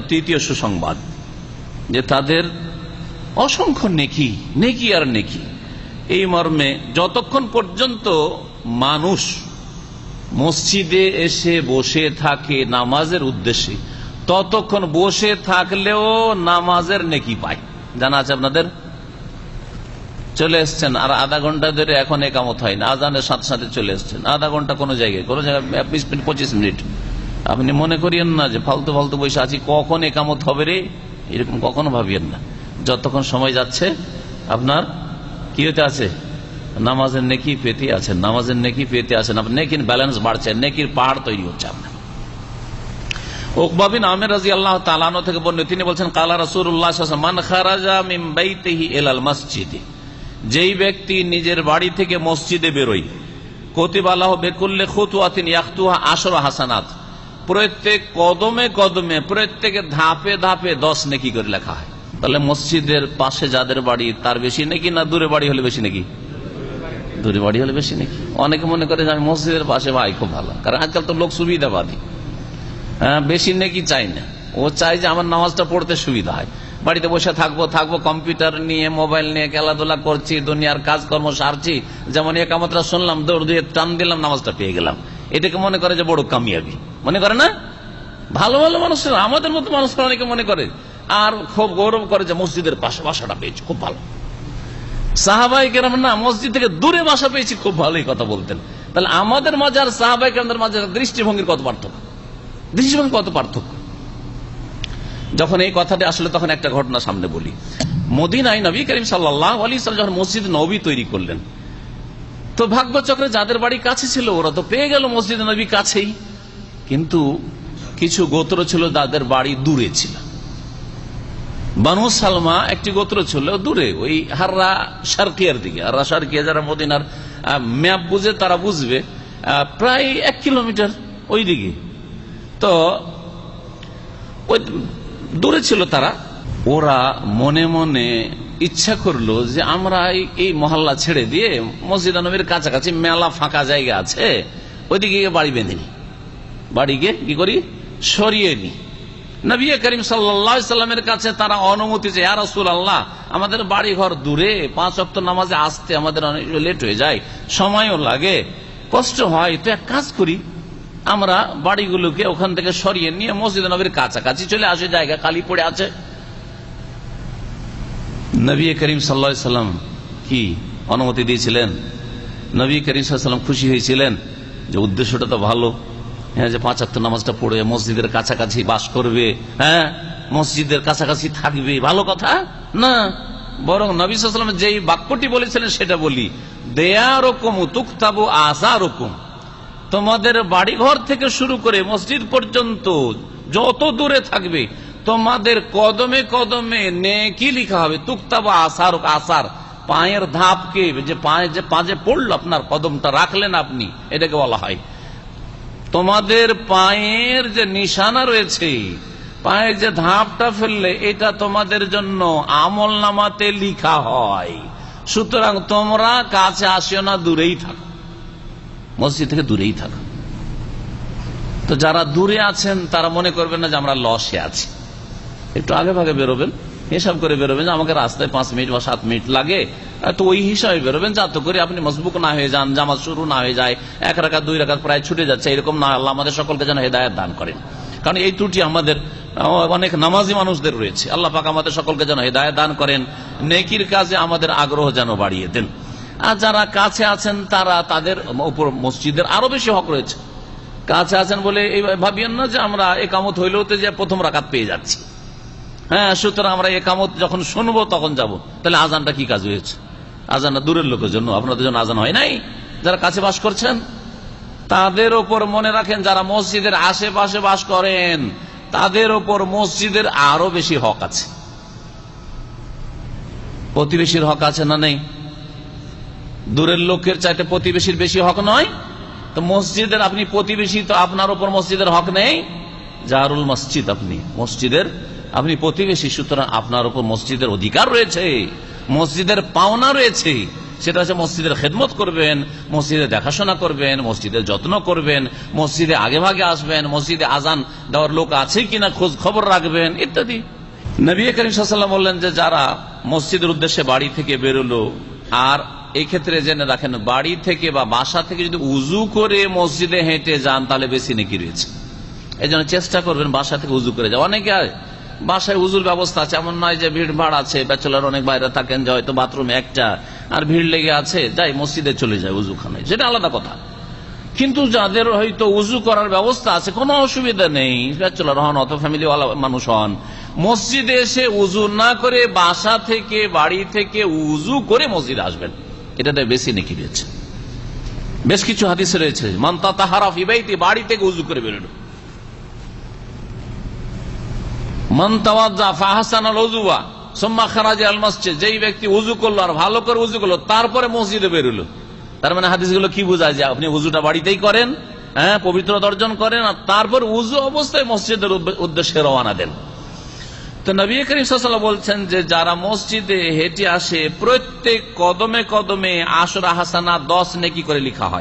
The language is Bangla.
তৃতীয় সুসংবাদ যে তাদের অসংখ্য নেকি, নেকি আর নেকি। এই মর্মে যতক্ষণ পর্যন্ত মানুষ মসজিদে এসে বসে থাকে নামাজের উদ্দেশ্যে, ততক্ষণ বসে থাকলেও নামাজের নেকি পায়। জানা আছে আপনাদের? চলে এসছেন আর আধা ঘন্টা ধরে এখন একামত হয় না, আজানের সাথে সাথে চলে এসছেন, আধা ঘন্টা কোনো জায়গায় 20 মিনিট 25 মিনিট, আপনি মনে করিয়েন না যে ফালতু ফালতু বসে আছি, কখন একামত হবে রে, এরকম কখনো ভাবিয়েন না। যতক্ষণ সময় যাচ্ছে আপনার কি হতে আছে? নামাজের নেকি পেতে আছেন, নামাজের নেকি পেতে আছেন, আপনার নেকির ব্যালেন্স বাড়ছে, নেকির পাহাড় তৈরি হচ্ছে আপনার। উকবা বিন আমির রাদিয়াল্লাহু তাআলা আনহু থেকে বর্ণিত, তিনি বলছেন কালা রাসূলুল্লাহ সাল্লাল্লাহু আলাইহি ওয়াসাল্লাম মান খারাজা মিন বাইতিহি ইলাল মসজিদ, যেই ব্যক্তি নিজের বাড়ি থেকে মসজিদে বেরোয়, কুতিবা লাহু বিকুল্লি খুতওয়াতিন ইয়াখতুহা 10 হাসানাত, প্রত্যেক কদমে কদমে, প্রত্যেক ধাপে ধাপে 10 নেকি করে লেখা হয়। তাহলে মসজিদের পাশে যাদের বাড়ি তার বেশি নেকি না দূরে বাড়ি হলে বেশি নেকি? দূরে বাড়ি হলে বেশি নাকি? অনেকে মনে করে যে আমি মসজিদের পাশে ভাই খুব ভালো, কারণ আজকাল তো লোক সুবিধাবাদী, বেশি নাকি চাই না, ও চাই যে আমার নামাজটা পড়তে সুবিধা হয়, বাড়িতে বসে থাকবো কম্পিউটার নিয়ে মোবাইল নিয়ে খেলাধুলা করছি, দুনিয়ার কাজকর্ম সারছি, যেমন একামতটা শুনলাম দৌড় দিয়ে টান দিলাম নামাজটা পেয়ে গেলাম, এটাকে মনে করে যে বড় কামিয়াবি, মনে করে না? ভালো ভালো মানুষ, আমাদের মতো মানুষ অনেকে মনে করে, আর খুব গৌরব করে যে মসজিদের পাশে বাসাটা পেয়েছি খুব ভালো। সাহাবাই কেরাম না মসজিদ থেকে দূরে বাসা পেয়েছি খুব ভালোই কথা বলতেন। তাহলে আমাদের মাঝে আর সাহাবাই কেরামদের মাঝে দৃষ্টিভঙ্গির কত পার্থক্য, দৃষ্টিভঙ্গি কত পার্থক্য। যখন এই কথাটি আসলে তখন একটা ঘটনা সামনে বলি। মদিনায় নবী করিম সাল্লাল্লাহু আলাইহি ওয়াসাল্লাম যখন মসজিদ নববী তৈরি করলেন, তো ভাগ্যচক্রে যাদের বাড়ি কাছে ছিল ওরা তো পেয়ে গেল মসজিদ নবী কাছেই, কিন্তু কিছু গোত্র ছিল যাদের বাড়ি দূরে ছিল। বানু সালমা একটি গোত্র ছিল দূরে, ওই হাররা শারকিয়ার দিকে। হাররা শারকিয়া যারা মদিনার ম্যাপ বুঝে তারা বুঝবে, প্রায় 1 কিলোমিটার ওই দিকে। তো ওই দূরে ছিল তারা। ওরা মনে মনে ইচ্ছা করলো যে আমরা এই মহল্লা ছেড়ে দিয়ে মসজিদ নবীর কাছাকাছি মেলা ফাঁকা জায়গা আছে, ওইদিকে বাড়ি বেঁধে নি, বাড়িকে কি করি সরিয়ে নি। নবী করিম সাল্লাল্লাহু আলাইহি সাল্লামের কাছে তারা অনুমতি চায়, ইয়া রাসূলুল্লাহ আমাদের বাড়ি ঘর দূরে, 5 ওয়াক্ত নামাজে আসতে আমাদের অনেক লেট হয়ে যায়, সময়ও লাগে, কষ্ট হয়, তো এক কাজ করি আমরা বাড়িগুলোকে ওখান থেকে সরিয়ে নিয়ে মসজিদ নবীর কাছাকাছি চলে আসে, জায়গা খালি পড়ে আছে। নবী করিম সাল্লাল্লাহু আলাইহি সাল্লাম কি অনুমতি দিয়েছিলেন? নবী করিম সাল্লাল্লাহু আলাইহি সাল্লাম খুশি হয়েছিলেন যে উদ্দেশ্যটা তো ভালো, হ্যাঁ, যে 5 ওয়াক্ত নামাজটা পড়ে মসজিদের কাছাকাছি বাস করবে, হ্যাঁ মসজিদের কাছাকাছি থাকবে, ভালো কথা না। বরং নবী সাল্লাল্লাহু আলাইহি সাল্লাম যেই বাক্যটি বলেছিলেন সেটা বলি, দেয়ারকুম তুকতাবু আসারকুম, তোমাদের বাড়িঘর থেকে শুরু করে মসজিদ পর্যন্ত যত দূরে থাকবে তোমাদের কদমে কদমে নেকি লিখা হবে। তুকতাবু আসার, আসার পায়ের ধাপকে, যে পায়ে পড়লো আপনার কদমটা রাখলেন আপনি, এটাকে বলা হয়। তোমাদের পায়ের যে নিশানা রয়েছে, পায়ের যে ধাপটা ফেললে, এটা তোমাদের জন্য আমল নামাতে লিখা হয়। সুতরাং তোমরা কাছে আসিও না, দূরেই থাকো, মসজিদ থেকে দূরেই থাকো। তো যারা দূরে আছেন তারা মনে করবেন না যে আমরা লসে আছি, একটু আগে ভাগে বেরোবেন, হিসাব করে বেরোবেন যে আমাকে রাস্তায় 5 মিনিট বা 7 মিনিট লাগে, তো ওই হিসাবে বেরোবেন যাতে করে আপনি মসবুক না হয়ে যান, জামাত শুরু না হয়ে যায়, 1 রাকাত 2 রাকাত প্রায় ছুটে যাচ্ছে, এরকম না। আল্লাহ আমাদের সকলকে যেন হেদায়েত দান করেন, কারণ এই ত্রুটি আমাদের অনেক নামাজি মানুষদের রয়েছে। আল্লাহ পাক আমাদের সকলকে যেন হেদায়েত দান করেন, নেকির কাজে আমাদের আগ্রহ যেন বাড়িয়ে দেন। আর যারা কাছে আছেন তারা, তাদের উপর মসজিদের আরো বেশি হক রয়েছে। কাছে আছেন বলে ভাবিয়েন না যে আমরা একামত হইলেও তো যে 1ম রাকাত পেয়ে যাচ্ছি, হ্যাঁ সুতরাং আমরা একামত যখন শুনবো তখন যাব। তাহলে আজানটা কি কাজ হয়েছে? আজানটা দূরের লোকের জন্য, আপনাদের জন্য আজান হয় নাই। যারা কাছে বাস করছেন তাদের ওপর মনে রাখেন, যারা মসজিদের আশেপাশে বাস করেন তাদের ওপর মসজিদের আরো বেশি হক আছে। প্রতিবেশীর হক আছে না নেই? দূরের লোকের চাইতে প্রতিবেশীর বেশি হক নয়? তো মসজিদের আপনি প্রতিবেশী, তো আপনার উপর মসজিদের হক নেই? জারুল মসজিদ, আপনি মসজিদের আপনি প্রতিবেশী, সুতরাং আপনার উপর মসজিদের অধিকার রয়েছে, মসজিদের পাওনা রয়েছে। সেটা হচ্ছে মসজিদের খেদমত করবেন, মসজিদে দেখাশোনা করবেন, মসজিদের যত্ন করবেন, মসজিদে আগে ভাগে আসবেন, মসজিদে আজান দেওয়ার লোক আছে কিনা খোঁজ খবর রাখবেন ইত্যাদি। নবী করিম সাল্লাল্লাহু আলাইহি ওয়াসাল্লাম বললেন যে যারা মসজিদের উদ্দেশ্যে বাড়ি থেকে বেরোলো, আর এই ক্ষেত্রে জেনে রাখেন বাড়ি থেকে বা বাসা থেকে যদি উজু করে মসজিদে হেঁটে যান তাহলে বেশি নেকি রয়েছে। এই জন্য চেষ্টা করবেন বাসা থেকে উজু করে যাওয়া। অনেকে বাসায় উজুর ব্যবস্থা আছে, এমন নয় যে ভিড় ভাড় আছে, ব্যাচেলার অনেক বাইরে থাকেন, যে হয়তো বাথরুমে একটা আর ভিড় লেগে আছে, যাই মসজিদে চলে যায় উজুখানায়, সেটা আলাদা কথা। কিন্তু যাদের হয়তো উজু করার ব্যবস্থা আছে, কোনো অসুবিধা নেই, ব্যাচেলার হন অথবা ফ্যামিলি ওয়ালা মানুষ হন, মসজিদে এসে উজু না করে বাসা থেকে বাড়ি থেকে উজু করে মসজিদে আসবেন, এটাতে বেশি নেকি রয়েছে। বেশ কিছু হাদিসে রয়েছে মান তাতাহারা ফি বাইতি, বাড়ি থেকে উজু করে বেরোলো, মান তাওয়াজ্জা ফাহসানাল উযুয়া সুম্মা খারাজা আল মসজিদ, যেই ব্যক্তি উজু করলো আর ভালো করে উজু করলো তারপরে মসজিদে বেরোলো। তার মানে হাদিসগুলো কি বোঝায় যে আপনি উজুটা বাড়িতেই করেন, হ্যাঁ, পবিত্রতা অর্জন করেন, আর তারপর উজু অবস্থায় মসজিদের উদ্দেশ্যে রওনা দেন। তো নবী করিম সাল্লাল্লাহু আলাইহি ওয়াসাল্লাম বলছেন যে যারা মসজিদে হেঁটে আসে প্রত্যেক কদমে কদমে আশরা হাসানা 10 নেকি করে লেখা হয়।